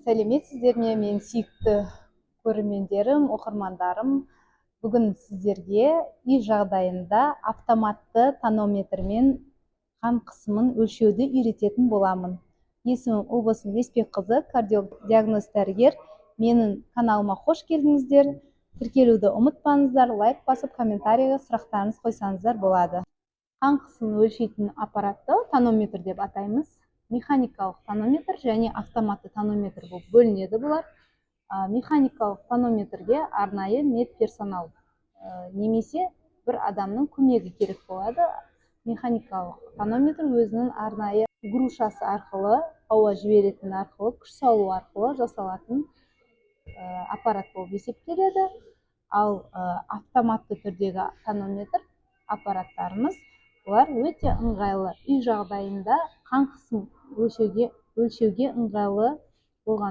Сәлеметсіздер ме, мен сүйікті көрермендерім, оқырмандарым. Бүгін сіздерге үй жағдайында автоматты тонометрмен қан қысымын өлшеуді үйрететін боламын. Есімім Ұлбосын Леспекқызы, кардиолог-диагноз дәрігер. Менің каналыма қош келдіңіздер. Тіркелуді ұмытпаңыздар, лайк басып, комментарийға сұрақтарыңыз қойсаңыздар болады. Қан қысымын өлшейтін аппаратты тонометр деп атаймыз. Механикалық тонометр және автоматты тонометр болып бөлінеді бұлар. Механикалық тонометрге арнайы медперсонал немесе бір адамның көмегі керек болады. Механикалық тонометр өзінің арнайы грушасы арқылы, ауа жіберетін арқылы, күш салу арқылы жасалатын аппарат болып есептеледі. Ал автоматты түрдегі тонометр аппараттарымыз олар өте ыңғайлы, үй жағдайында қан қысым өлшеуге ыңғайлы